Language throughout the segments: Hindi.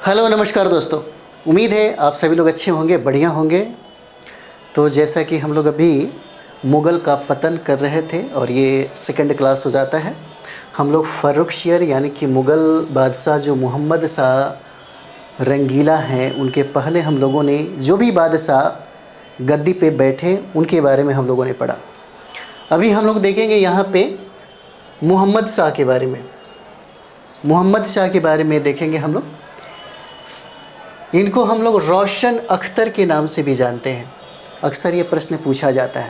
हेलो नमस्कार दोस्तों। उम्मीद है आप सभी लोग अच्छे होंगे, बढ़िया होंगे। तो जैसा कि हम लोग अभी मुग़ल का पतन कर रहे थे और ये सेकंड क्लास हो जाता है। हम लोग फ़र्रुखशियर यानी कि मुग़ल बादशाह जो मोहम्मद शाह रंगीला हैं, उनके पहले हम लोगों ने जो भी बादशाह गद्दी पे बैठे उनके बारे में हम लोगों ने पढ़ा। अभी हम लोग देखेंगे यहाँ पे मोहम्मद शाह के बारे में। मोहम्मद शाह के बारे में देखेंगे हम लोग। इनको हम लोग रोशन अख्तर के नाम से भी जानते हैं। अक्सर ये प्रश्न पूछा जाता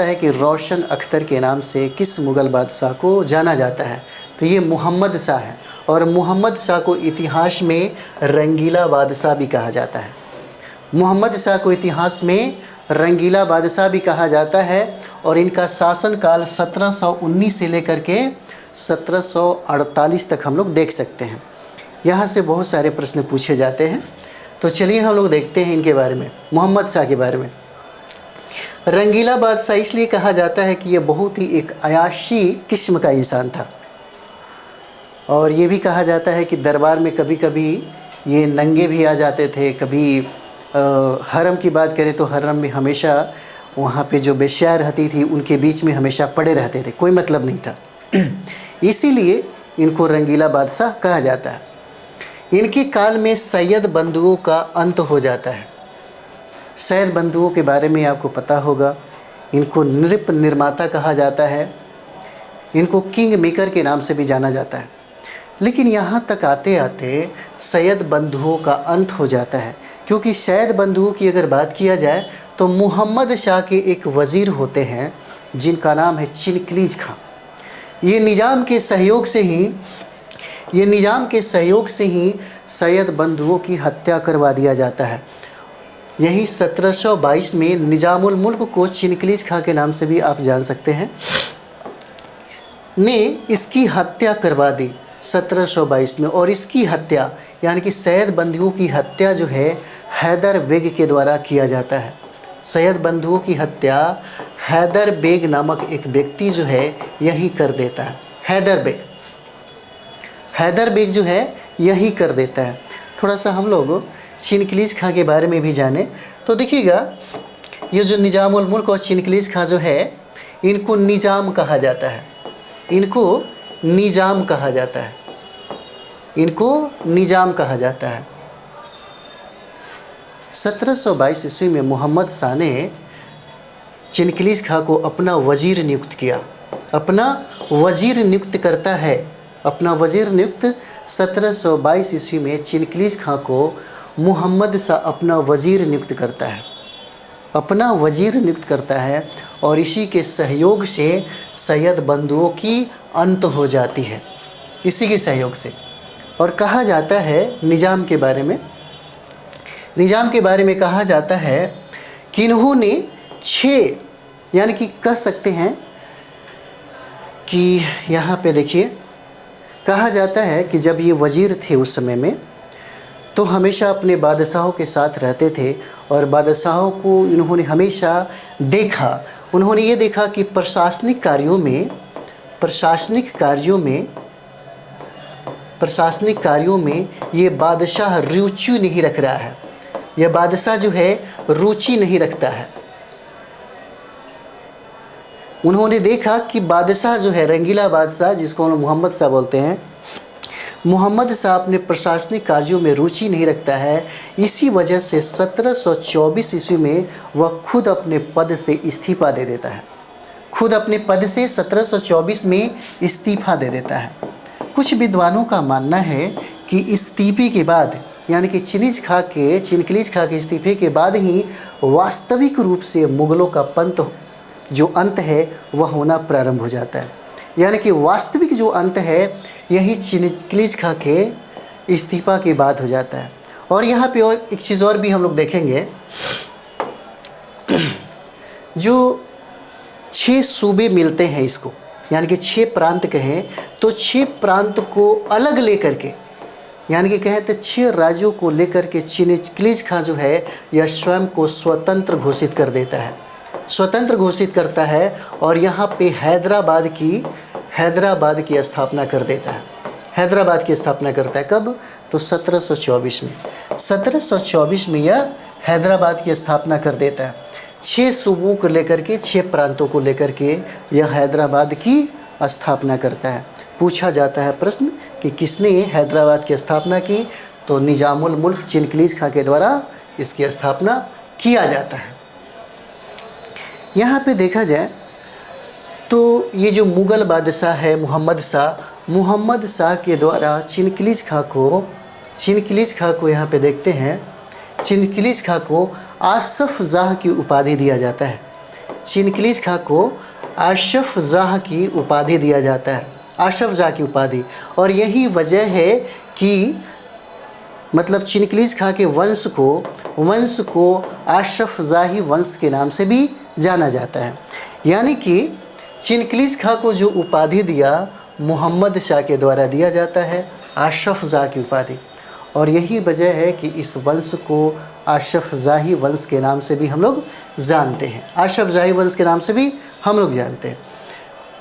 है कि रोशन अख्तर के नाम से किस मुग़ल बादशाह को जाना जाता है। तो ये मोहम्मद शाह है और मोहम्मद शाह को इतिहास में रंगीला बादशाह भी कहा जाता है। मोहम्मद शाह को इतिहास में रंगीला बादशाह भी कहा जाता है और इनका शासनकाल 1719 से लेकर के 1748 तक हम लोग देख सकते हैं। यहाँ से बहुत सारे प्रश्न पूछे जाते हैं। तो चलिए हम लोग देखते हैं इनके बारे में, मोहम्मद शाह के बारे में। रंगीला बादशाह इसलिए कहा जाता है कि ये बहुत ही एक अयाशी किस्म का इंसान था और ये भी कहा जाता है कि दरबार में कभी कभी ये नंगे भी आ जाते थे। कभी हरम की बात करें तो हरम में हमेशा वहाँ पे जो बेश्या रहती थी उनके बीच में हमेशा पड़े रहते थे, कोई मतलब नहीं था। इसीलिए इनको रंगीला बादशाह कहा जाता है। इनके काल में सैयद बंधुओं का अंत हो जाता है। सैयद बंधुओं के बारे में आपको पता होगा। इनको नृप निर्माता कहा जाता है। इनको किंग मेकर के नाम से भी जाना जाता है। लेकिन यहाँ तक आते आते सैयद बंधुओं का अंत हो जाता है, क्योंकि सैयद बंधुओं की अगर बात किया जाए तो मोहम्मद शाह के एक वज़ीर होते हैं जिनका नाम है चिनकलीज खां। ये निज़ाम के सहयोग से ही सैयद बंधुओं की हत्या करवा दिया जाता है। यही 1722 में निज़ामुल मुल्क को चिनकलीज खां के नाम से भी आप जान सकते हैं, ने इसकी हत्या करवा दी 1722 में। और इसकी हत्या यानी कि सैयद बंधुओं की हत्या जो है हैदर बेग के द्वारा किया जाता है। सैयद बंधुओं की हत्या हैदर बेग नामक एक व्यक्ति जो है यही कर देता है। हैदर बेग जो है यही कर देता है। थोड़ा सा हम लोग चिनकलीज खां के बारे में भी जाने तो देखिएगा, ये जो निज़ामुल मुल्क और चिनकलीज खां जो है इनको निज़ाम कहा जाता है। इनको निज़ाम कहा जाता है। 1722 ईस्वी में मोहम्मद शाह ने चिनकलीज खां को अपना वज़ीर नियुक्त किया। अपना वज़ीर नियुक्त 1722 ईस्वी में चिनकलीज खां को मोहम्मद शाह अपना वज़ीर नियुक्त करता है और इसी के सहयोग से सैयद बंधुओं की अंत हो जाती है। इसी के सहयोग से। और कहा जाता है निज़ाम के बारे में कहा जाता है कि इन्होंने 6 यानी कि कह सकते हैं कि यहाँ पे देखिए, कहा जाता है कि जब ये वज़ीर थे उस समय में तो हमेशा अपने बादशाहों के साथ रहते थे और बादशाहों को इन्होंने हमेशा देखा। उन्होंने ये देखा कि प्रशासनिक कार्यों में ये बादशाह रुचि नहीं रख रहा है। यह बादशाह जो है रुचि नहीं रखता है। उन्होंने देखा कि बादशाह जो है रंगीला बादशाह, जिसको हम मोहम्मद शाह बोलते हैं, मोहम्मद शाह अपने प्रशासनिक कार्यों में रुचि नहीं रखता है। इसी वजह से 1724 ईस्वी में वह खुद अपने पद से इस्तीफा दे देता है। 1724 में इस्तीफा दे देता है। कुछ विद्वानों का मानना है कि इस्तीफे के बाद यानी कि चिनकलीज खां के इस्तीफे के बाद ही वास्तविक रूप से मुग़लों का जो अंत है वह होना प्रारंभ हो जाता है। यानी कि वास्तविक जो अंत है यही चिनकलीज खां के इस्तीफा के बाद हो जाता है। और यहाँ पे और एक चीज़ और भी हम लोग देखेंगे, जो 6 सूबे मिलते हैं इसको, यानी कि 6 प्रांत कहें तो 6 प्रांत को अलग लेकर के, यानी कि कहें तो 6 राज्यों को लेकर के चिनकलीज खां जो है यह स्वयं को स्वतंत्र घोषित करता है और यहाँ पे हैदराबाद की स्थापना कर देता है। हैदराबाद की स्थापना करता है। कब? तो 1724 में। 1724 में यह हैदराबाद की स्थापना कर देता है। 6 सूबों को लेकर के, 6 प्रांतों को लेकर के यह हैदराबाद की स्थापना करता है। पूछा जाता है प्रश्न कि किसने हैदराबाद की स्थापना की? तो निजामुल मुल्क चिनकिलीज खां के द्वारा इसकी स्थापना किया जाता है। यहाँ पे देखा जाए तो ये जो मुग़ल बादशाह है मोहम्मद शाह के द्वारा चिनकिलीज खां को यहाँ पे देखते हैं, चिनकिलीज खां को आसफ जाह की उपाधि दिया जाता है। चिनकिलीज खां को आसफ जाह की उपाधि दिया जाता है, आसफ जाह की उपाधि। और यही वजह है कि मतलब चिनकिलीज खां के वंश को आसफ जाही वंश के नाम से भी जाना जाता है। यानी कि चिनकिलीज खां को जो उपाधि दिया मोहम्मद शाह के द्वारा दिया जाता है, आसफ जाह की उपाधि। और यही वजह है कि इस वंश को आसफ जाही वंश के नाम से भी हम लोग जानते हैं, आसफ जाही वंश के नाम से भी हम लोग जानते हैं।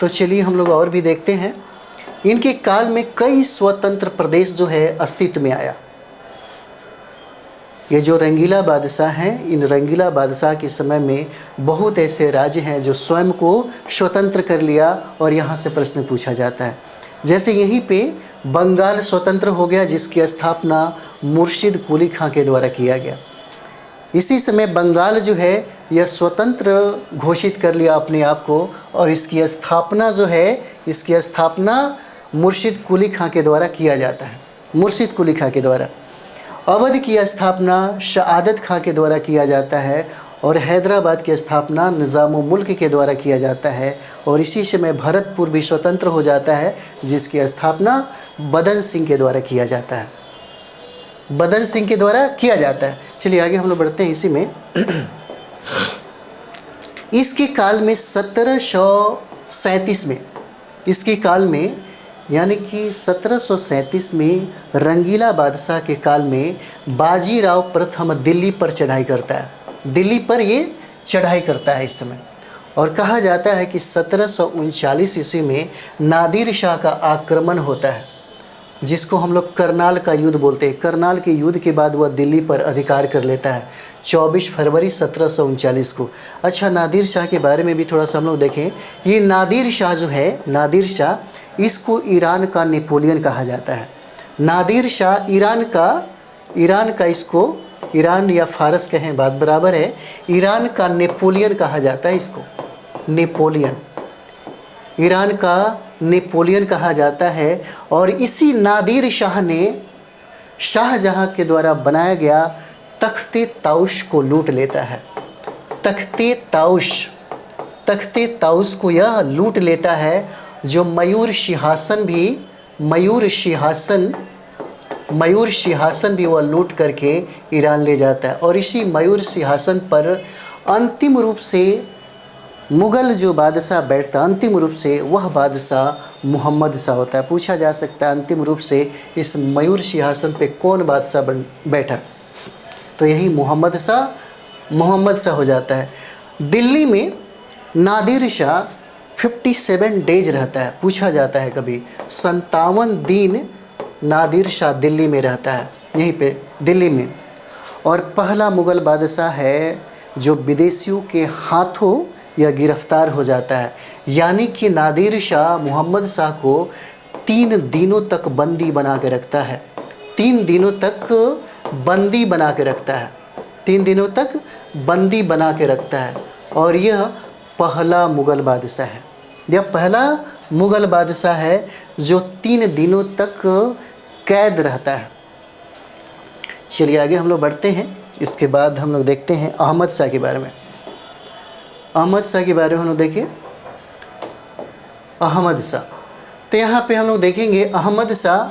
तो चलिए हम लोग और भी देखते हैं। इनके काल में कई स्वतंत्र प्रदेश जो है अस्तित्व में आया। ये जो रंगीला बादशाह हैं, इन रंगीला बादशाह के समय में बहुत ऐसे राज्य हैं जो स्वयं को स्वतंत्र कर लिया और यहाँ से प्रश्न पूछा जाता है। जैसे यहीं पे बंगाल स्वतंत्र हो गया, जिसकी स्थापना मुर्शिद कुली खां के द्वारा किया गया। इसी समय बंगाल जो है यह स्वतंत्र घोषित कर लिया अपने आप को, और इसकी स्थापना जो है, इसकी स्थापना मुर्शिद कुली खां के द्वारा किया जाता है, मुर्शिद कुली खां के द्वारा। अवध की स्थापना शहादत खां के द्वारा किया जाता है, और हैदराबाद की स्थापना निज़ामुल मुल्क के द्वारा किया जाता है। और इसी समय भरतपुर भी स्वतंत्र हो जाता है, जिसकी स्थापना बदन सिंह के द्वारा किया जाता है, बदन सिंह के द्वारा किया जाता है। चलिए आगे हम लोग बढ़ते हैं। इसी में इसके काल में 1737 में, इसके काल में यानी कि 1737 में रंगीला बादशाह के काल में बाजीराव प्रथम दिल्ली पर चढ़ाई करता है, दिल्ली पर ये चढ़ाई करता है इस समय। और कहा जाता है कि 1739 ईस्वी में नादिर शाह का आक्रमण होता है, जिसको हम लोग करनाल का युद्ध बोलते हैं। करनाल के युद्ध के बाद वह दिल्ली पर अधिकार कर लेता है 24 फरवरी 1739 को। अच्छा, नादिर शाह के बारे में भी थोड़ा सा हम लोग देखें। ये नादिर शाह जो है, नादिर शाह, इसको ईरान का नेपोलियन कहा जाता है। नादिर शाह ईरान का इसको, ईरान या फारस कहें बात बराबर है, ईरान का नेपोलियन कहा जाता है इसको, नेपोलियन, ईरान का नेपोलियन कहा जाता है। और इसी नादिर शाह ने शाहजहां के द्वारा बनाया गया तख्ते ताउश को लूट लेता है। तख्ते ताउश को यह लूट लेता है, जो मयूर सिंहासन भी वह लूट करके ईरान ले जाता है। और इसी मयूर सिंहासन पर अंतिम रूप से मुग़ल जो बादशाह बैठता, अंतिम रूप से वह बादशाह मोहम्मद शाह होता है। पूछा जा सकता है अंतिम रूप से इस मयूर सिंहासन पे कौन बादशाह बैठा, तो यही मोहम्मद शाह हो जाता है। दिल्ली में नादिर शाह 57 डेज रहता है। पूछा जाता है कभी 57 दिन नादिर शाह दिल्ली में रहता है, यहीं पे दिल्ली में। और पहला मुग़ल बादशाह है जो विदेशियों के हाथों यह गिरफ्तार हो जाता है। यानी कि नादिर शाह मोहम्मद शाह को 3 दिनों तक बंदी बना के रखता है, 3 दिनों तक बंदी बना के रखता है, 3 दिनों तक बंदी बना के रखता है। और यह पहला मुग़ल बादशाह है, यह पहला मुग़ल बादशाह है जो 3 दिनों तक कैद रहता है। चलिए आगे हम लोग बढ़ते हैं। इसके बाद हम लोग देखते हैं अहमद शाह के बारे में। अहमद शाह के बारे में हम लोग देखें, अहमद शाह। तो यहाँ पे हम लोग देखेंगे अहमद शाह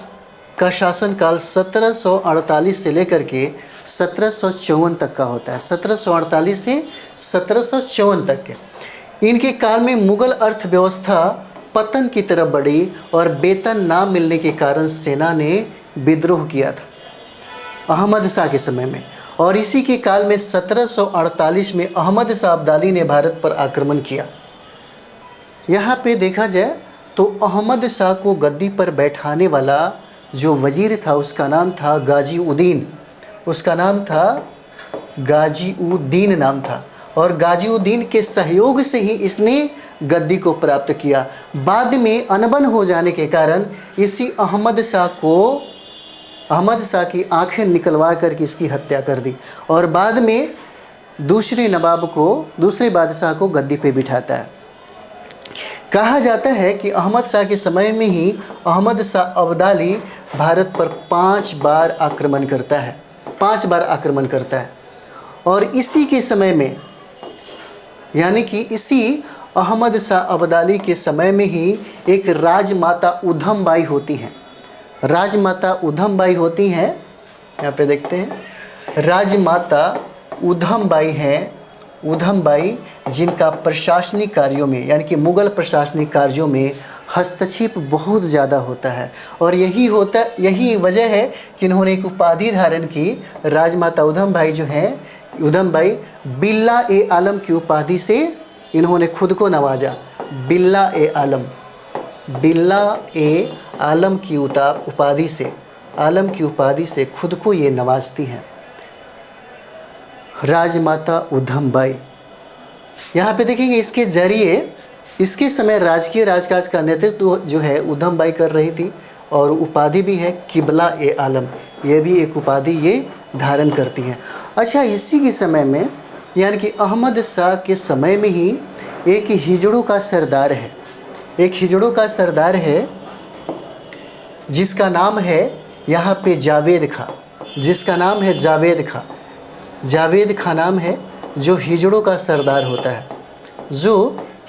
का शासनकाल 1748 से लेकर के 1754 तक का होता है, 1748 से 1754 तक के। इनके काल में मुग़ल अर्थव्यवस्था पतन की तरफ बढ़ी और वेतन ना मिलने के कारण सेना ने विद्रोह किया था अहमद शाह के समय में। और इसी के काल में 1748 में अहमद शाह अब्दाली ने भारत पर आक्रमण किया। यहाँ पे देखा जाए तो अहमद शाह को गद्दी पर बैठाने वाला जो वजीर था उसका नाम था गाजीउद्दीन। उसका नाम था गाजीउद्दीन नाम था, और गाजीउद्दीन के सहयोग से ही इसने गद्दी को प्राप्त किया। बाद में अनबन हो जाने के कारण इसी अहमद शाह की आंखें निकलवा करके इसकी हत्या कर दी, और बाद में दूसरे बादशाह को गद्दी पे बिठाता है। कहा जाता है कि अहमद शाह के समय में ही अहमद शाह अब्दाली भारत पर 5 बार आक्रमण करता है, 5 बार आक्रमण करता है। और इसी के समय में, यानी कि इसी अहमद शाह अब्दाली के समय में ही एक राजमाता उधम बाई होती हैं। राजमाता उधम बाई होती हैं, यहाँ पे देखते हैं, राजमाता उधम बाई हैं, उधम बाई जिनका प्रशासनिक कार्यों में, यानी कि मुग़ल प्रशासनिक कार्यों में हस्तक्षेप बहुत ज़्यादा होता है। और यही वजह है कि इन्होंने एक उपाधि धारण की। राजमाता उधम बाई जो हैं, उधम बाई बिल्ला ए आलम की उपाधि से इन्होंने खुद को नवाजा। बिल्ला ए आलम की उपाधि से खुद को ये नवाजती हैं, राजमाता उधम बाई। यहाँ पे देखेंगे इसके ज़रिए इसके समय राजकीय राजकाज का नेतृत्व जो है उधम बाई कर रही थी, और उपाधि भी है किबला ए आलम, ये भी एक उपाधि ये धारण करती हैं। अच्छा, इसी के समय में, यानी कि अहमद शाह के समय में ही एक हिजड़ों का सरदार है, जिसका नाम है यहाँ पे जावेद खां, जिसका नाम है जावेद खां नाम है, जो हिजड़ों का सरदार होता है,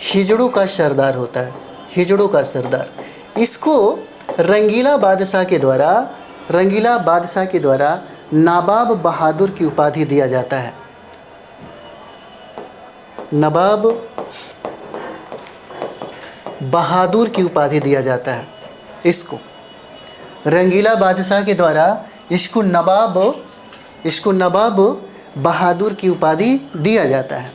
हिजड़ों का सरदार। इसको रंगीला बादशाह के द्वारा नवाब बहादुर की उपाधि दिया जाता है। नवाब बहादुर की उपाधि दिया जाता है इसको। रंगीला बादशाह के द्वारा इसको नवाब बहादुर की उपाधि दिया जाता है।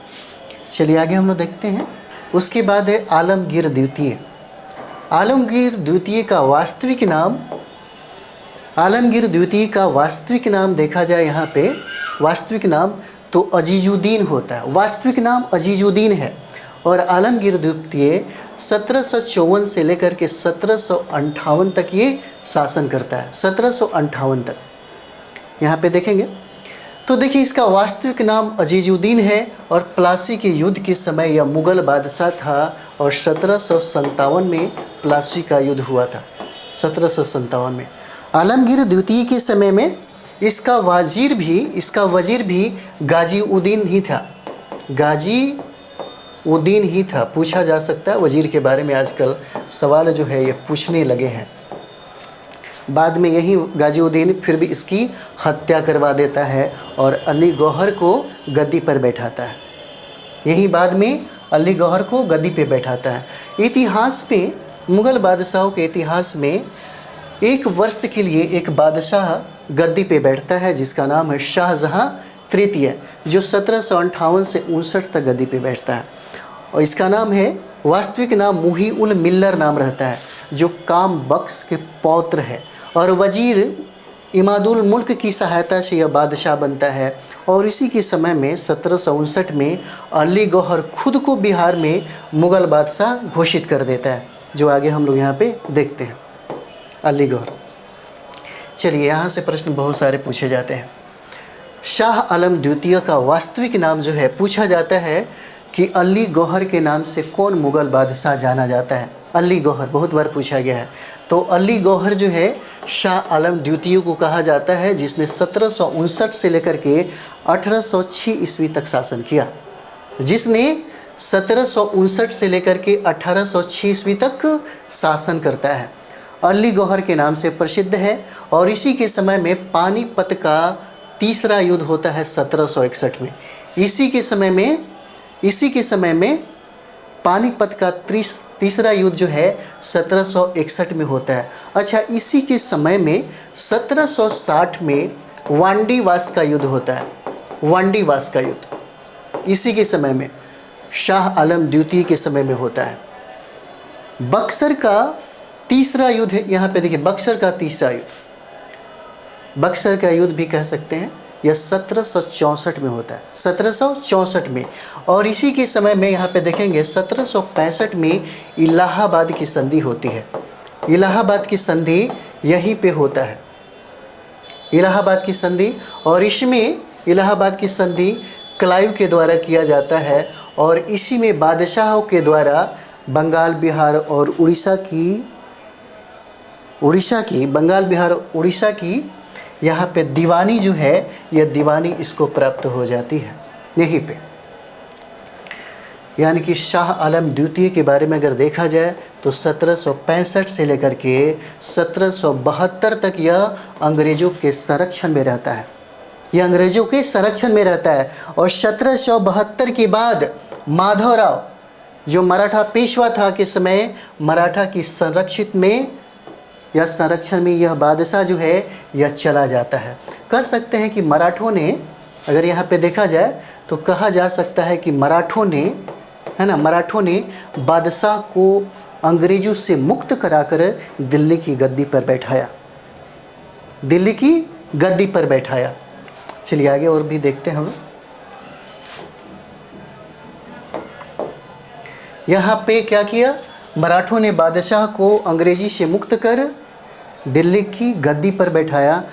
चलिए आगे हम लोग देखते हैं। उसके बाद है आलमगीर द्वितीय। आलमगीर द्वितीय का वास्तविक नाम देखा जाए यहाँ पे, वास्तविक नाम तो अजीजुद्दीन होता है, वास्तविक नाम अजीजुद्दीन है। और आलमगीर द्वितीय 1754 से लेकर के 1758 तक ये शासन करता है, 1758 तक। यहाँ पे देखेंगे तो देखिए इसका वास्तविक नाम अजीजुद्दीन है, और प्लासी के युद्ध के समय यह मुग़ल बादशाह था, और 1757 में प्लासी का युद्ध हुआ था, 1757 में। आलमगीर द्वितीय के समय में इसका वजीर भी गाजीउद्दीन ही था। पूछा जा सकता है वजीर के बारे में, आजकल सवाल जो है ये पूछने लगे हैं। बाद में यही गाजीउद्दीन फिर भी इसकी हत्या करवा देता है और अली गौहर को गद्दी पर बैठाता है। यही बाद में अली गौहर को गद्दी पे बैठाता है। इतिहास में, मुग़ल बादशाहों के इतिहास में एक वर्ष के लिए एक बादशाह गद्दी पे बैठता है, जिसका नाम है शाहजहां तृतीय, जो 1758 से 59 तक गद्दी पे बैठता है। और इसका नाम है, वास्तविक नाम मुही-उल मिल्लर नाम रहता है, जो काम बख्श के पौत्र है। और वजीर इमादुल मुल्क की सहायता से यह बादशाह बनता है। और इसी के समय में 1759 में अली गौहर खुद को बिहार में मुग़ल बादशाह घोषित कर देता है, जो आगे हम लोग यहाँ पे देखते हैं। अली गौहर। चलिए यहाँ से प्रश्न बहुत सारे पूछे जाते हैं। शाह आलम द्वितीय का वास्तविक नाम जो है, पूछा जाता है कि अली गौहर के नाम से कौन मुग़ल बादशाह जाना जाता है। अली गौहर बहुत बार पूछा गया है। तो अली गौहर जो है शाह आलम द्वितीय को कहा जाता है, जिसने 1759 से लेकर के 1806 ईस्वी तक शासन किया। जिसने 1759 से लेकर के 1806 ईस्वी तक शासन करता है, अली गौहर के नाम से प्रसिद्ध है। और इसी के समय में पानीपत का तीसरा युद्ध होता है 1761 में। इसी के समय में पानीपत का तीसरा युद्ध जो है 1761 में होता है। अच्छा, इसी के समय में 1760 में वांडीवास का युद्ध होता है। वांडीवास का युद्ध इसी के समय में शाह आलम द्वितीय के समय में होता है। बक्सर का तीसरा युद्ध है, यहाँ पे देखिए बक्सर का तीसरा युद्ध, बक्सर का युद्ध भी कह सकते हैं, यह 1764 में होता है, 1764 में। और इसी के समय में यहाँ पे देखेंगे 1765 में इलाहाबाद की संधि होती है। इलाहाबाद की संधि यहीं पे होता है, इलाहाबाद की संधि। और इसमें इलाहाबाद की संधि क्लाइव के द्वारा किया जाता है और इसी में बादशाहों के द्वारा बंगाल बिहार और उड़ीसा की बंगाल बिहार उड़ीसा की यहाँ पे दीवानी जो है, यह दीवानी इसको प्राप्त हो जाती है यहीं पे। यानी कि शाह आलम द्वितीय के बारे में अगर देखा जाए तो 1765 से लेकर के 1772 तक यह अंग्रेज़ों के संरक्षण में रहता है, यह अंग्रेज़ों के संरक्षण में रहता है। और 1772 के बाद माधवराव जो मराठा पेशवा था के समय मराठा की संरक्षण में यह बादशाह जो है यह चला जाता है। कह सकते हैं कि मराठों ने, अगर यहाँ पे देखा जाए तो कहा जा सकता है कि मराठों ने, है ना, मराठों ने बादशाह को अंग्रेज़ों से मुक्त कराकर दिल्ली की गद्दी पर बैठाया, दिल्ली की गद्दी पर बैठाया। चलिए आगे और भी देखते हैं हम। यहाँ पे क्या किया, मराठों ने बादशाह को अंग्रेजी से मुक्त कर दिल्ली की गद्दी पर बैठाया।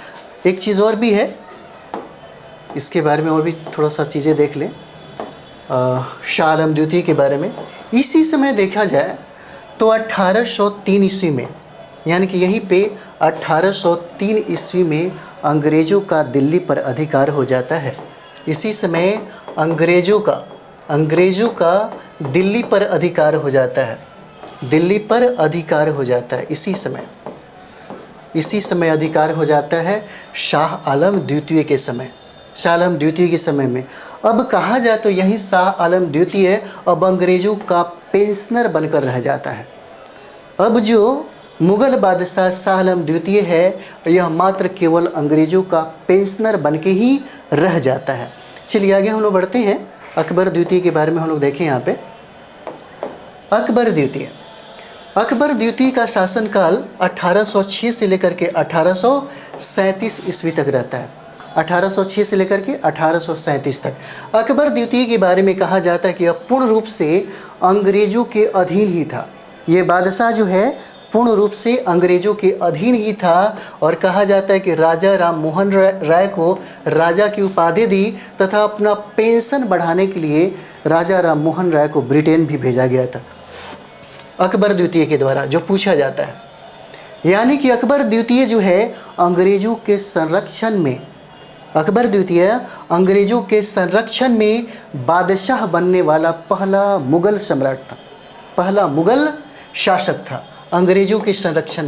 एक चीज़ और भी है, इसके बारे में और भी थोड़ा सा चीज़ें देख लें शाह आलम द्वितीय के बारे में। इसी समय देखा जाए तो 1803 ईस्वी में, यानी कि यहीं पे 1803 ईस्वी में अंग्रेज़ों का दिल्ली पर अधिकार हो जाता है। इसी समय अंग्रेज़ों का दिल्ली पर अधिकार हो जाता है, दिल्ली पर अधिकार हो जाता है। इसी समय अधिकार हो जाता है शाह आलम द्वितीय के समय, शाह आलम द्वितीय के समय में। अब कहा जाए तो यही शाह आलम द्वितीय अब अंग्रेज़ों का पेंशनर बनकर रह जाता है। अब जो मुग़ल बादशाह शाह आलम द्वितीय है यह मात्र केवल अंग्रेज़ों का पेंशनर बन के ही रह जाता है। चलिए आगे हम लोग बढ़ते हैं, अकबर द्वितीय के बारे में हम लोग देखें। यहाँ पे अकबर द्वितीय का शासनकाल 1806 से लेकर के 1837 ईस्वी तक रहता है, 1806 से लेकर के 1837 तक। अकबर द्वितीय के बारे में कहा जाता है कि यह पूर्ण रूप से अंग्रेज़ों के अधीन ही था। ये बादशाह जो है पूर्ण रूप से अंग्रेज़ों के अधीन ही था। और कहा जाता है कि राजा राम मोहन राय को राजा की उपाधि दी तथा अपना पेंशन बढ़ाने के लिए राजा राम मोहन राय को ब्रिटेन भी भेजा गया था अकबर द्वितीय के द्वारा, जो पूछा जाता है। यानी कि अकबर द्वितीय जो है अंग्रेज़ों के संरक्षण में, अकबर द्वितीय अंग्रेज़ों के संरक्षण में बादशाह बनने वाला पहला मुग़ल सम्राट था, पहला मुग़ल शासक था। अंग्रेज़ों के संरक्षण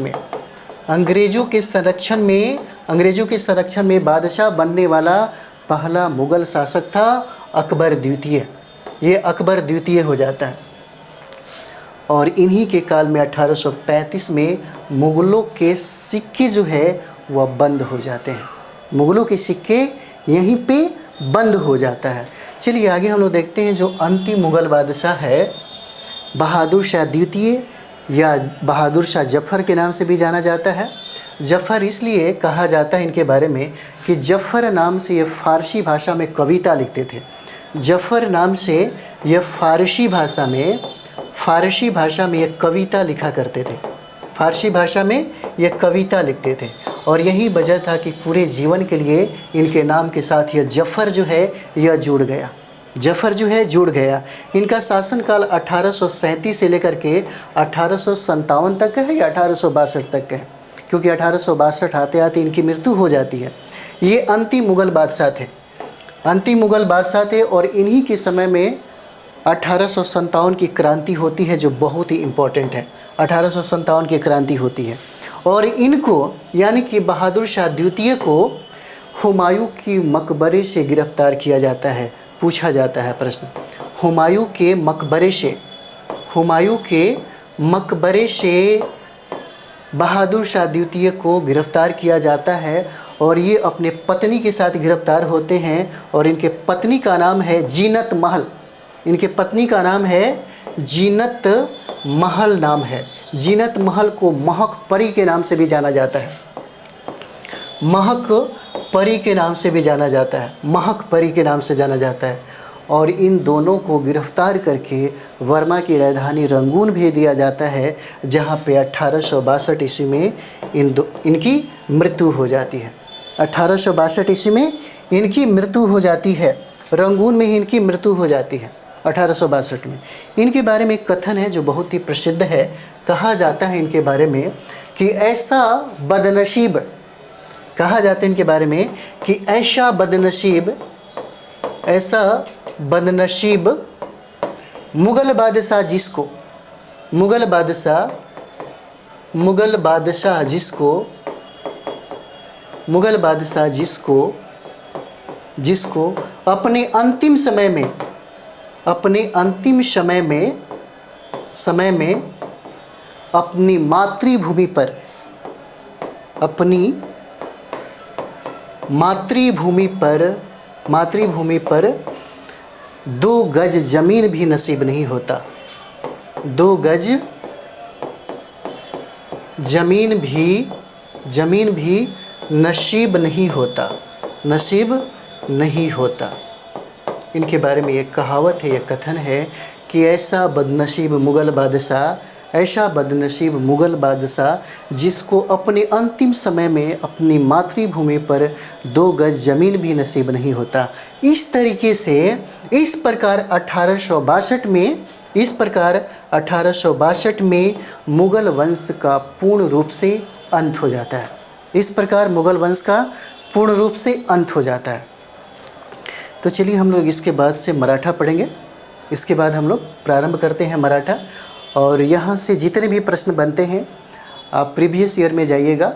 में बादशाह बनने वाला पहला मुग़ल शासक था अकबर द्वितीय। ये अकबर द्वितीय हो जाता है। और इन्हीं के काल में 1835 में मुग़लों के सिक्के जो है वह बंद हो जाते हैं, मुग़लों के सिक्के यहीं पे बंद हो जाता है। चलिए आगे हम लोग देखते हैं जो अंतिम मुग़ल बादशाह है बहादुर शाह द्वितीय, या बहादुर शाह जफ़र के नाम से भी जाना जाता है। जफ़र इसलिए कहा जाता है इनके बारे में कि जफ़र नाम से ये फ़ारसी भाषा में कविता लिखते थे। जफ़र नाम से ये फ़ारसी भाषा में ये कविता लिखा करते थे, फ़ारसी भाषा में ये कविता लिखते थे। और यही वजह था कि पूरे जीवन के लिए इनके नाम के साथ यह जफ़र जो है यह जुड़ गया, जफ़र जो है जुड़ गया। इनका शासनकाल 1837 से लेकर के 1857 तक है या 1862 तक है, क्योंकि 1862 आते आते इनकी मृत्यु हो जाती है। ये अंतिम मुग़ल बादशाह थे, अंतिम मुग़ल बादशाह थे। और इन्हीं के समय में 1857 की क्रांति होती है, जो बहुत ही इम्पोर्टेंट है। 1857 की क्रांति होती है और इनको यानी कि बहादुर शाह द्वितीय को हुमायूं की मकबरे से गिरफ्तार किया जाता है। पूछा जाता है प्रश्न, हुमायूं के मकबरे से बहादुर शाह द्वितीय को गिरफ्तार किया जाता है और ये अपने पत्नी के साथ गिरफ्तार होते हैं। और इनके पत्नी का नाम है जीनत महल, इनके पत्नी का नाम है जीनत महल नाम है। जीनत महल को महक परी के नाम से भी जाना जाता है, महक परी के नाम से भी जाना जाता है, महक परी के नाम से जाना जाता है। और इन दोनों को गिरफ्तार करके वर्मा की राजधानी रंगून भेज दिया जाता है, जहाँ पे 1862 ईस्वी में इनकी मृत्यु हो जाती है। 1862 ईस्वी में इनकी मृत्यु हो जाती है, रंगून में ही इनकी मृत्यु हो जाती है 1862 में। इनके बारे में एक कथन है जो बहुत ही प्रसिद्ध है। कहा जाता है इनके बारे में कि ऐसा बदनसीब, कहा जाता है इनके बारे में कि ऐसा बदनसीब मुग़ल बादशाह जिसको, मुग़ल बादशाह जिसको अपने अंतिम समय में अपनी मातृभूमि पर 2 गज ज़मीन भी नसीब नहीं होता, 2 गज ज़मीन भी नसीब नहीं होता। इनके बारे में एक कहावत है, एक कथन है कि ऐसा बदनसीब मुग़ल बादशाह जिसको अपने अंतिम समय में अपनी मातृभूमि पर 2 गज ज़मीन भी नसीब नहीं होता। इस तरीके से इस प्रकार 1862 में मुग़ल वंश का पूर्ण रूप से अंत हो जाता है। इस प्रकार मुग़ल वंश का पूर्ण रूप से अंत हो जाता है। तो चलिए हम लोग इसके बाद से मराठा पढ़ेंगे। इसके बाद हम लोग प्रारंभ करते हैं मराठा। और यहाँ से जितने भी प्रश्न बनते हैं आप प्रीवियस ईयर में जाइएगा,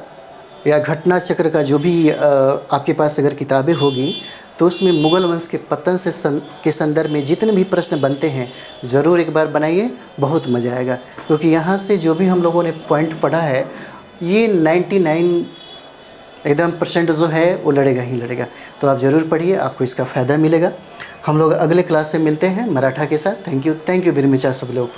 या घटना चक्र का जो भी आपके पास अगर किताबें होगी तो उसमें मुग़ल वंश के पतन के संदर्भ में जितने भी प्रश्न बनते हैं ज़रूर एक बार बनाइए, बहुत मज़ा आएगा। क्योंकि यहाँ से जो भी हम लोगों ने पॉइंट पढ़ा है ये 99 एकदम % जो है वो लड़ेगा ही लड़ेगा। तो आप ज़रूर पढ़िए, आपको इसका फ़ायदा मिलेगा। हम लोग अगले क्लास से मिलते हैं मराठा के साथ। थैंक यू वेरी मच आप सब लोग।